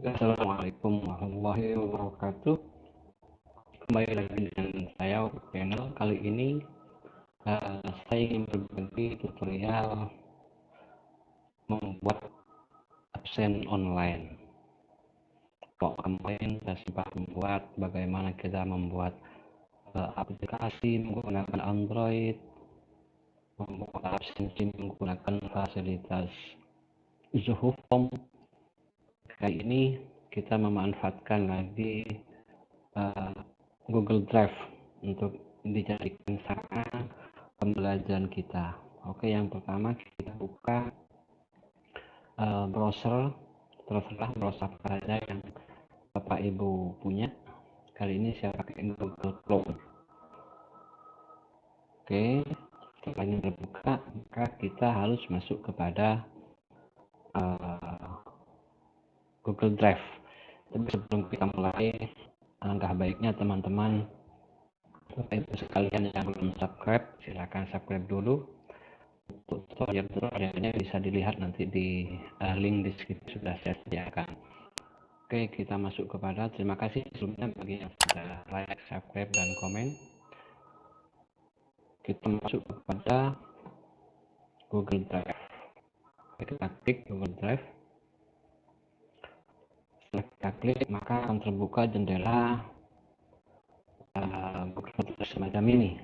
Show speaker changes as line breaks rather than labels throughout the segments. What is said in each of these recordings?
Assalamualaikum warahmatullahi wabarakatuh. Kembali lagi dengan saya channel. Kali ini saya ingin berbagi tutorial membuat absen online. Kalau kemarin saya sempat membuat bagaimana kita membuat aplikasi menggunakan Android, membuat absensi menggunakan fasilitas Zoom. Kali ini kita memanfaatkan lagi Google Drive untuk dijadikan sarana pembelajaran kita. Oke, yang pertama kita buka browser, terserah browser apa saja yang Bapak Ibu punya. Kali ini saya pakai Google Chrome. Oke, setelah ini terbuka, maka kita harus masuk kepada Google Drive. Tapi sebelum kita mulai, alangkah baiknya teman-teman Bapak Ibu sekalian yang belum subscribe, silakan subscribe dulu. Untuk tutorialnya bisa dilihat nanti di link deskripsi sudah saya sediakan. Oke, kita masuk kepada terima kasih sebelumnya bagi yang sudah like, subscribe, dan komen. Kita masuk kepada Google Drive. Kita klik Google Drive. Setelah kita klik, maka akan terbuka jendela Google Drive semacam ini.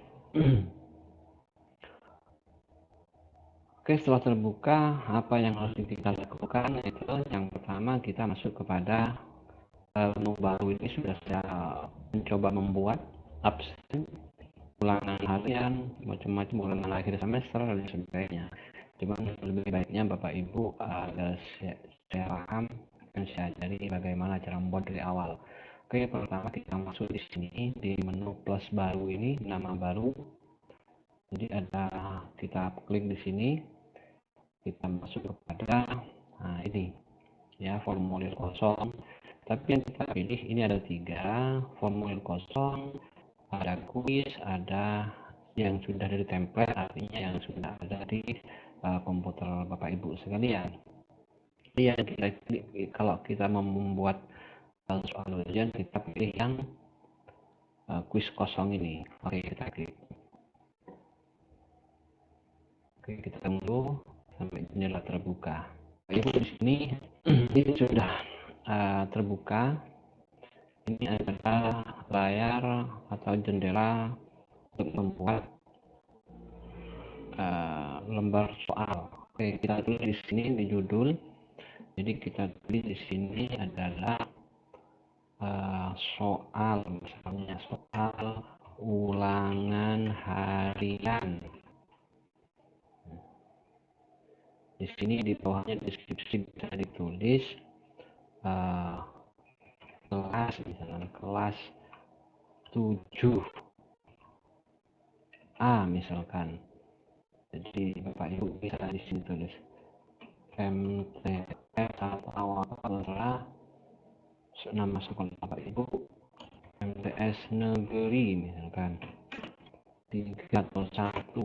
Oke, setelah terbuka, apa yang harus kita lakukan? Itu yang pertama kita masuk kepada menu baru. Ini sudah saya mencoba membuat absen, ulangan harian, macam-macam, ulangan akhir semester dan sebagainya. Cuman lebih baiknya Bapak Ibu saya paham dan saya ajari bagaimana cara membuat dari awal. Oke, pertama kita masuk di sini di menu plus baru ini, nama baru. Jadi kita klik di sini, kita masuk kepada ini ya, formulir kosong. Tapi yang kita pilih ini ada 3 formulir kosong, ada kuis, ada yang sudah dari template, artinya yang sudah ada di komputer Bapak Ibu sekalian. Jadi yang kita pilih, kalau kita membuat soal ujian, kita pilih yang kuis kosong ini. Oke, kita klik. Oke, kita tunggu sampai jendela terbuka. Ibu di sini ini sudah terbuka. Ini adalah layar atau jendela untuk membuat lembar soal. Oke, kita tulis di sini di judul. Jadi kita tulis di sini adalah soal, misalnya soal ulangan harian. Di sini di bawahnya deskripsi bisa ditulis kelas, misalnya kelas 7A misalkan. Jadi Bapak Ibu bisa di sini tulis MTS atau awal adalah nama sekolah Bapak Ibu, MTS Negeri misalkan 3 atau 1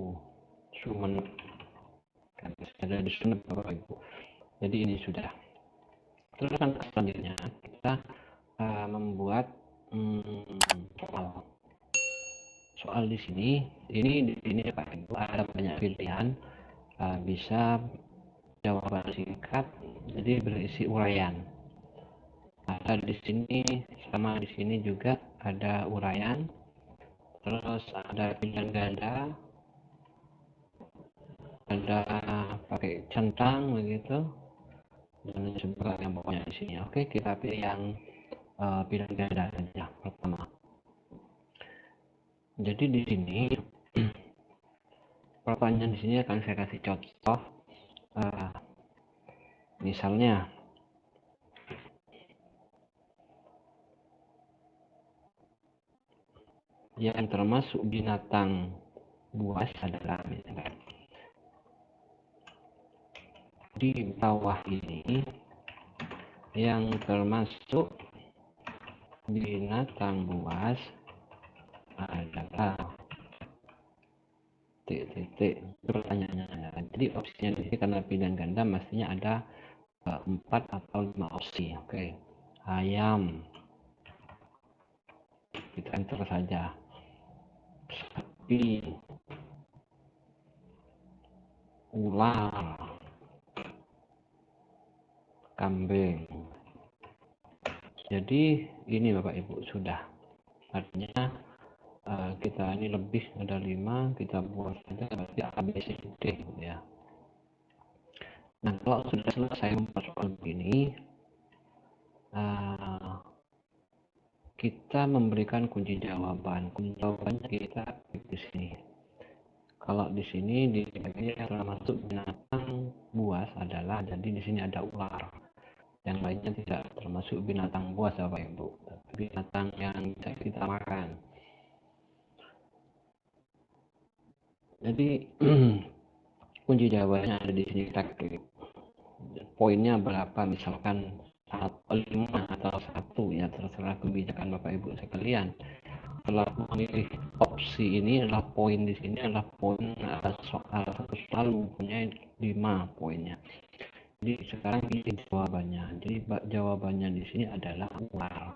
Sumeneb, kan ada di Sumeneb Bapak Ibu. Jadi ini sudah. Terus kan selanjutnya kita membuat soal di sini. Ini Bapak Ibu ada banyak pilihan, bisa jawaban singkat, jadi berisi uraian. Ada di sini, sama di sini juga ada uraian. Terus ada pilihan ganda, ada pakai centang begitu, dan sebagainya pokoknya di sini. Oke, kita pilih yang pilihan ganda saja pertama. Jadi di sini pertanyaan di sini akan saya kasih contoh. Misalnya yang termasuk binatang buas adalah misalkan di bawah ini yang termasuk binatang buas adalah titik pertanyaannya. Jadi opsinya di sini karena pilihan ganda mestinya ada 4 atau 5 opsi. Oke. ayam, kita enter saja. Sapi, ular, kambing. Jadi ini Bapak Ibu sudah, artinya kita ini lebih ada 5, kita buat saja berarti A, B, C, D ya. Nah kalau sudah selesai membuat soal begini, kita memberikan kunci jawaban. Kunci jawabannya kita klik di sini. Kalau di sini di bagian yang termasuk binatang buas adalah, jadi di sini ada ular. Yang lainnya tidak termasuk binatang buas Bapak Ibu, binatang yang bisa kita makan. Jadi kunci jawabannya ada di sini, kita klik. Poinnya berapa, misalkan 5 atau 1 ya, terserah kebijakan Bapak Ibu sekalian. Setelah memilih opsi ini adalah poin di sini adalah poin soal satu soal mempunyai 5 poinnya. Jadi sekarang pilih jawabannya. Jadi jawabannya di sini adalah ular.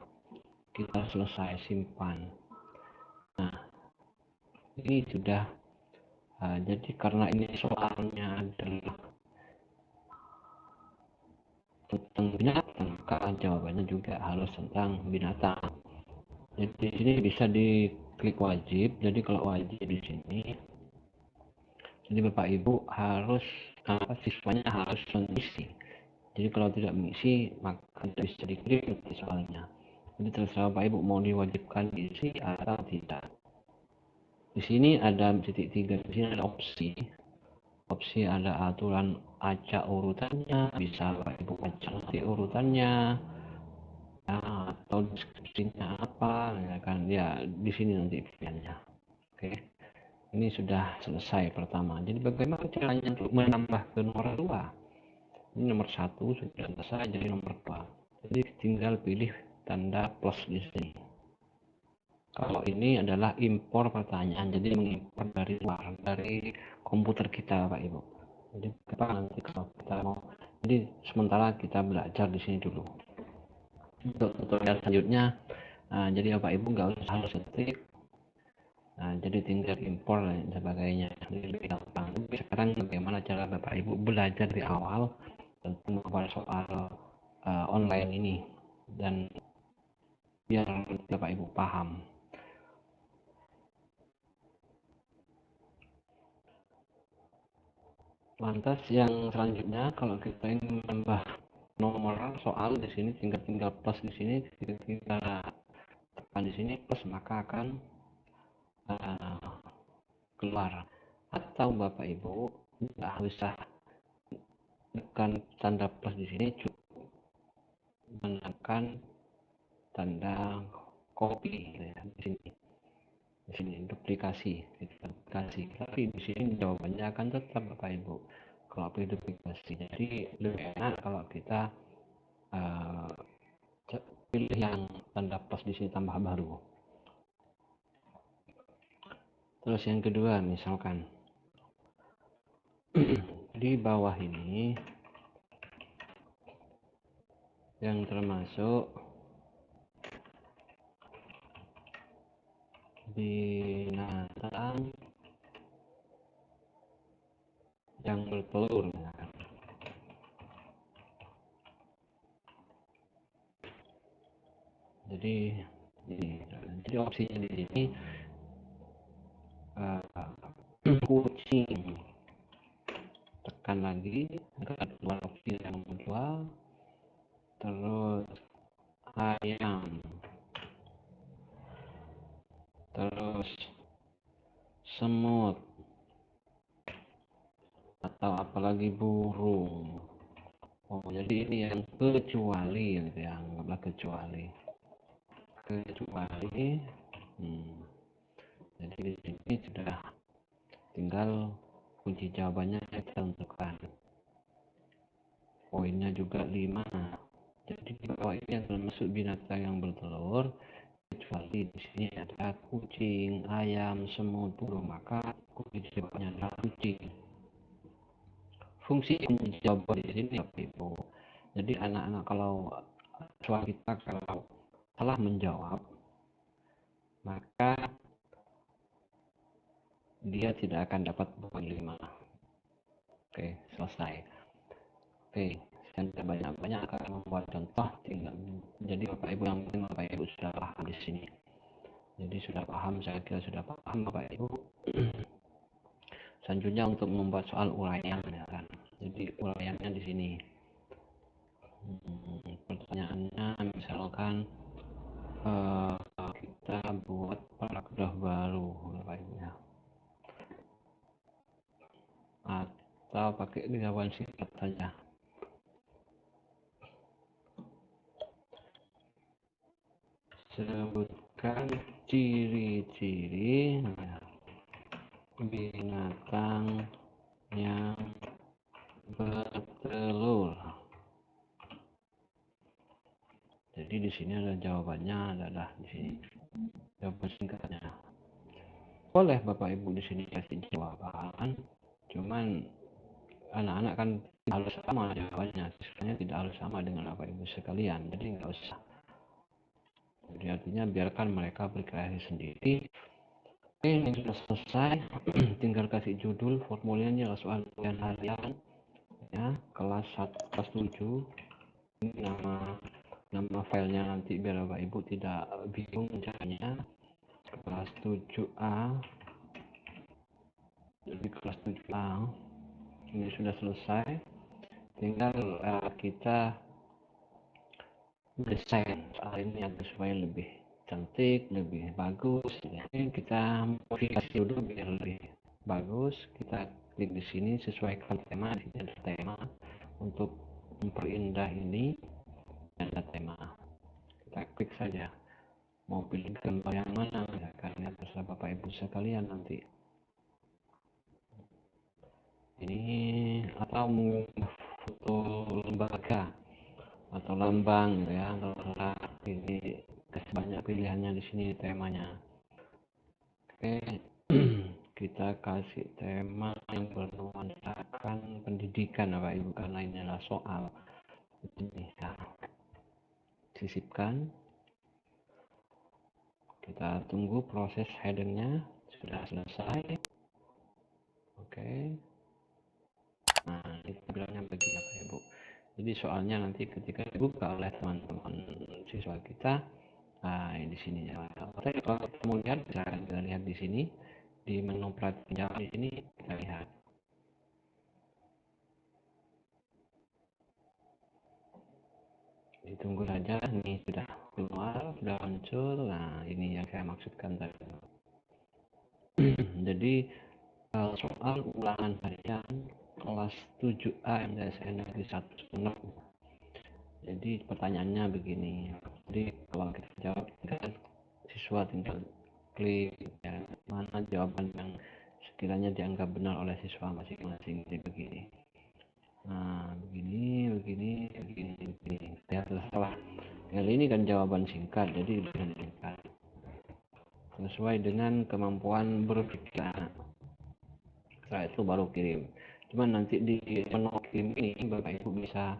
Kita selesai, simpan. Nah ini sudah. Jadi karena ini soalnya adalah tentang binatang, maka jawabannya juga harus tentang binatang. Jadi di sini bisa diklik wajib. Jadi kalau wajib di sini, jadi Bapak Ibu harus siswanya harus mengisi. Jadi kalau tidak mengisi maka tidak bisa diklik soalnya. Jadi terserah Bapak Ibu mau diwajibkan diisi atau tidak. Di sini ada titik 3, di sini ada opsi. Opsi ada aturan acak urutannya, bisa Bapak Ibu acak nanti urutannya. Atau deskripsinya apa ya kan, ya di sini nanti pilihannya. Oke, ini sudah selesai pertama. Jadi bagaimana caranya untuk menambah ke nomor 2? Ini nomor 1 sudah selesai, jadi nomor 2 jadi tinggal pilih tanda plus di sini. Kalau ini adalah impor pertanyaan, jadi mengimpor dari luar, dari komputer kita Pak Ibu. Jadi apa nanti kalau kita mau, jadi sementara kita belajar di sini dulu. Untuk tutorial selanjutnya, jadi Bapak Ibu nggak usah harus ketik, jadi tinggal impor dan sebagainya, jadi lebih gampang. Tapi sekarang bagaimana cara Bapak Ibu belajar di awal tentang membuat soal online ini, dan biar Bapak Ibu paham. Lantas yang selanjutnya, kalau kita ingin menambah nomor soal di sini, tinggal plus di sini, kita tekan di sini plus, maka akan keluar. Atau Bapak Ibu nggak usah tekan tanda plus di sini, cukup menekan tanda copy ya, di sini duplikasi, tapi di sini jawabannya akan tetap Bapak Ibu kalau pilih duplikasi. Jadi lebih enak kalau kita pilih yang tanda plus di sini tambah baru. Terus yang kedua, misalkan di bawah ini yang termasuk binatang yang bertelur, jadi opsinya di sini kucing, tekan lagi keluar opsi yang kedua. Terus ayam, terus semut, atau apalagi burung. Jadi ini yang kecuali gitu ya, anggaplah kecuali. Jadi di sini sudah tinggal kunci jawabannya kita tentukan. Poinnya juga 5. Jadi di bawah ini yang termasuk binatang yang bertelur, kecuali di sini ada kucing, ayam, semut, burung, maka kunci jawabannya adalah kucing. Fungsi kunci jawaban di sini Bapak Ibu. Jadi anak-anak kalau siswa kita kalau salah menjawab, maka dia tidak akan dapat poin 5. Oke, selesai. Oke, saya tidak banyak-banyak akan membuat contoh, tinggal jadi Bapak Ibu, yang penting Bapak Ibu sudah paham di sini. Jadi sudah paham, saya kira sudah paham Bapak Ibu. Selanjutnya untuk membuat soal uraian, ya kan. Jadi uraiannya di sini. Pertanyaannya misalkan kita buat paragraf baru, Bapak Ibu ya. Atau pakai jawaban singkat saja. Sebutkan ciri-ciri binatang yang bertelur. Jadi di sini ada jawabannya, adalah di sini jawaban singkatnya. Boleh Bapak Ibu di sini kasih jawaban, cuman anak-anak kan harus sama jawabannya, sebenarnya tidak harus sama dengan Bapak Ibu sekalian, jadi nggak usah. Jadi artinya biarkan mereka berkreasi sendiri. Oke, ini sudah selesai. Tinggal kasih judul, formulirnya soal ujian harian ya, kelas 7. Ini nama filenya nanti biar Bapak Ibu tidak bingung caranya. Kelas 7A. Jadi kelas 7A ini sudah selesai. Tinggal kita desain soal ini agar supaya lebih cantik, lebih bagus. Ini kita modifikasi dulu biar lebih bagus. Kita klik di sini, sesuaikan tema. Di sini ada tema untuk memperindah ini, ada tema. Kita klik saja. Mau pilih gambar yang mana, ya, karena terserah Bapak Ibu sekalian nanti. Ini atau foto lembaga atau lambang gitu ya, terserah. Ini banyak pilihannya di sini temanya. Oke. Kita kasih tema yang bernuansakan pendidikan Bapak Ibu, karena ini adalah soal. Ini ya. Sisipkan. Kita tunggu proses headingnya sudah selesai. Oke. Nah, ini tampilannya bagi Bapak Ibu. Jadi soalnya nanti ketika dibuka oleh teman-teman siswa kita, nah di sini ya. Oke, kalau kita mau lihat, kita lihat di sini di menu pelajaran di sini kita lihat. Ditunggu saja, ini sudah keluar, sudah muncul. Nah, ini yang saya maksudkan tadi. Jadi soal ulangan harian kelas 7A MTSN Negeri 1 Sumeneb. Jadi pertanyaannya begini, jadi kalau kita jawab, kan siswa tinggal klik ya, mana jawaban yang sekiranya dianggap benar oleh siswa masing-masing. Jadi begini, nah begini. Ya terserah. Kali ini kan jawaban singkat, jadi singkat sesuai dengan kemampuan berpikir. Setelah itu baru kirim. Cuman nanti di menu kirim ini Bapak Ibu bisa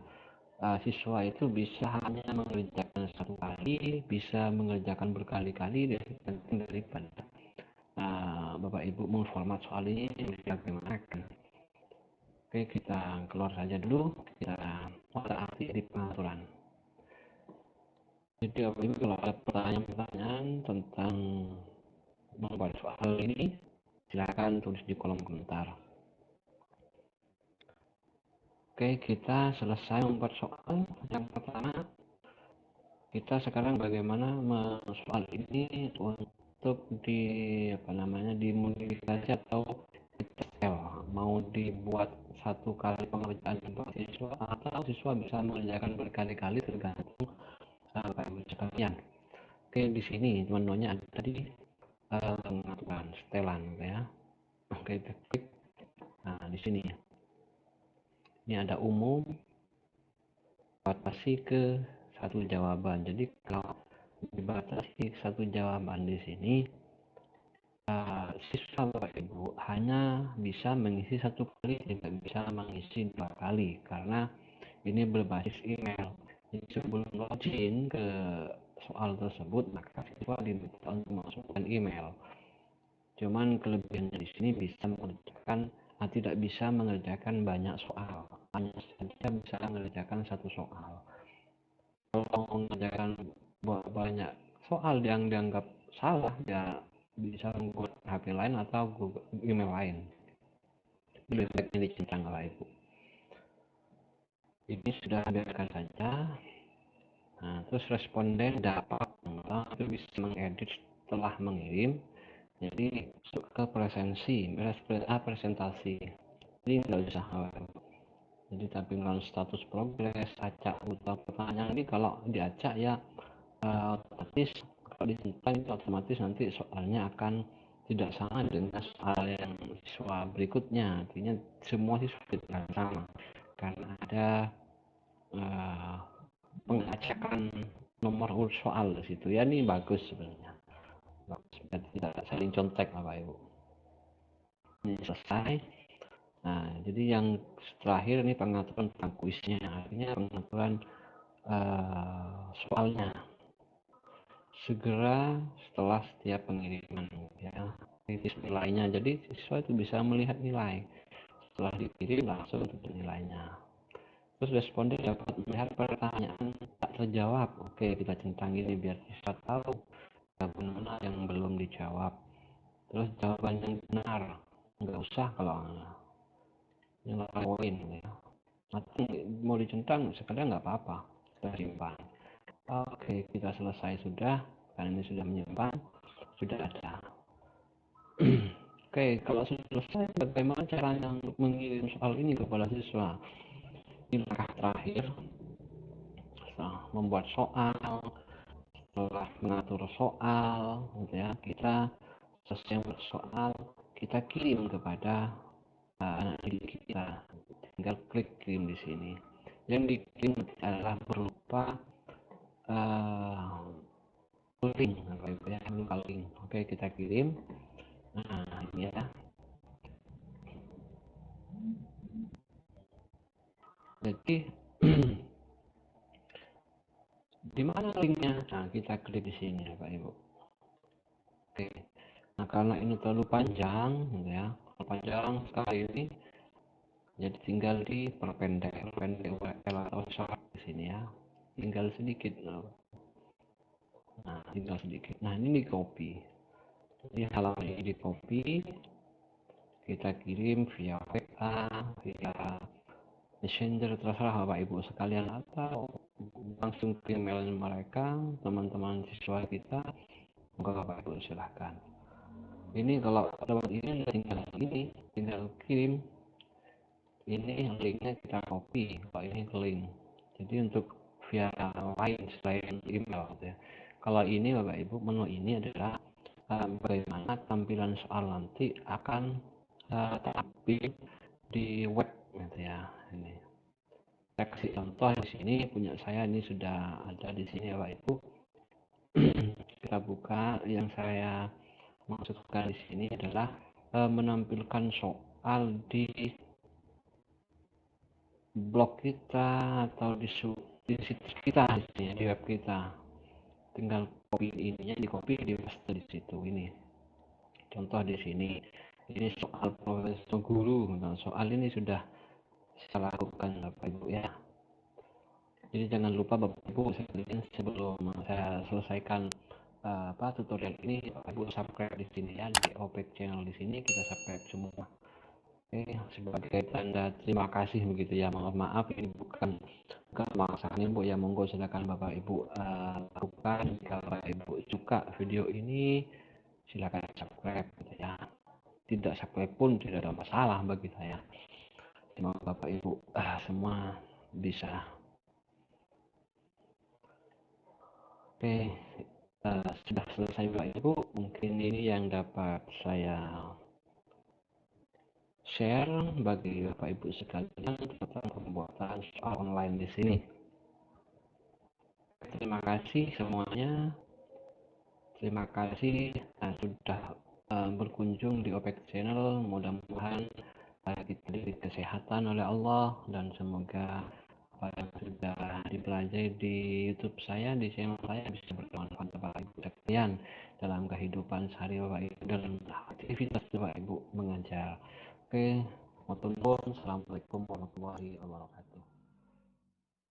siswa itu bisa hanya mengerjakan satu kali, bisa mengerjakan berkali-kali, tergantung daripada Bapak Ibu memformat soal ini bagaimana. Oke, kita keluar saja dulu, kita arti di pengaturan. Jadi Bapak Ibu kalau ada pertanyaan-pertanyaan tentang membuat soal ini, silakan tulis di kolom komentar. Oke, kita selesai membuat soal yang pertama. Kita sekarang bagaimana soal ini untuk dimodifikasi atau detail, mau dibuat satu kali pengerjaan untuk siswa atau siswa bisa mengerjakan berkali-kali, tergantung Bapak Ibu sekalian. Oke, di sini menunya ada tadi pengaturan setelan ya. Oke, kita klik. Nah, di sini ini ada umum, batasi ke satu jawaban. Jadi kalau dibatasi satu jawaban di sini, siswa Bapak Ibu hanya bisa mengisi satu kali, tidak bisa mengisi 2 kali, karena ini berbasis email. sebelum login ke soal tersebut, maka siswa diminta untuk memasukkan email. Cuman kelebihannya di sini tidak bisa mengerjakan banyak soal, hanya saja bisa mengerjakan satu soal. Kalau mengerjakan banyak soal yang dianggap salah, ya bisa membuat HP lain atau email lain. Lebih baik dicentang oleh ibu. Ini sudah biarkan saja. Nah, terus responden dapat itu bisa mengedit setelah mengirim. Jadi masuk ke presentasi. Ini nggak usah jadi tampilkan status progres, acak atau pertanyaan. Ini kalau diacak ya otomatis, kalau dicentang itu otomatis nanti soalnya akan tidak sama dengan soal yang siswa berikutnya. Artinya semua siswa tidak sama karena ada pengacakan nomor urut soal di situ. Ya ini bagus sebenarnya. Bagus, tidak saling contek Bapak Ibu. Ini selesai. Nah, jadi yang terakhir ini pengaturan tentang kuisnya, artinya pengaturan soalnya segera setelah setiap pengiriman, ya, kritis nilainya. Jadi siswa itu bisa melihat nilai setelah dikirim langsung untuk nilainya. Terus responden dapat melihat pertanyaan tak terjawab. Oke, kita centang ini biar siswa tahu mana yang belum dijawab. Terus jawaban yang benar, nggak usah kalau nilai poin ya. Nanti mau dicentang sekalian nggak apa-apa, kita simpan. Oke, kita selesai sudah, karena ini sudah menyimpan, sudah ada. Oke, kalau sudah selesai, bagaimana caranya mengirim soal ini kepada siswa? Ini langkah terakhir. Setelah membuat soal, setelah mengatur soal, gitu ya, kita selesai membuat soal, kita kirim kepada anak didik kita. Tinggal klik kirim di sini. Yang dikirim adalah berupa link, link. Oke, kita kirim. Nah, ini ya. Jadi di mana linknya? Nah, kita klik di sini, Bapak Ibu. Oke. Nah, karena ini terlalu panjang, ya, panjang sekali ini, jadi tinggal diperpendek URL atau short di sini ya. Tinggal sedikit. Nah, tinggal sedikit. Nah, ini di copy. Jadi halaman ini di copy, kita kirim via WA, via Messenger, terserah Bapak Ibu sekalian, atau langsung ke email mereka, teman-teman siswa kita. Maka Bapak Ibu silahkan. Ini kalau dapat ini tinggal kirim. Ini linknya kita copy, kalau ini ke link. Jadi untuk via lain selain email ya. Kalau ini Bapak Ibu, menu ini adalah bagaimana tampilan soal nanti akan tampil di web gitu ya. Ini saya kasih contoh di sini, punya saya ini sudah ada di sini Bapak Ibu. Kita buka. Yang saya maksudkan di sini adalah menampilkan soal di blog kita atau di situs kita di web kita. Tinggal copy ininya, di copy di paste di situ. Ini contoh di sini. Ini soal profesor guru. Nah, soal ini sudah saya lakukan Bapak Ibu ya. Jadi jangan lupa Bapak Ibu sebelum saya selesaikan tutorial ini, Bapak Ibu subscribe di sini ya, di OPEC channel di sini kita subscribe semua. Oke, sebagai tanda terima kasih begitu ya. Maaf ini bukan kemaksaan Ibu ya. Monggo silakan Bapak Ibu lakukan. Jika Bapak Ibu suka video ini, silakan subscribe gitu ya. Tidak subscribe pun tidak ada masalah bagi saya. Semoga Bapak Ibu semua bisa. Oke, sudah selesai Bapak Ibu. Mungkin ini yang dapat saya share bagi Bapak Ibu sekalian tentang pembuatan soal online di sini. Terima kasih semuanya. Terima kasih sudah berkunjung di OPEC channel. Mudah-mudahan kita diberi kesehatan oleh Allah dan semoga apa yang sudah dipelajari di YouTube saya, di channel saya bisa bermanfaat Bapak Ibu sekalian dalam kehidupan sehari Bapak Ibu dan aktivitas Bapak Ibu mengajar. Oke, matur nuwun. Assalamualaikum warahmatullahi wabarakatuh.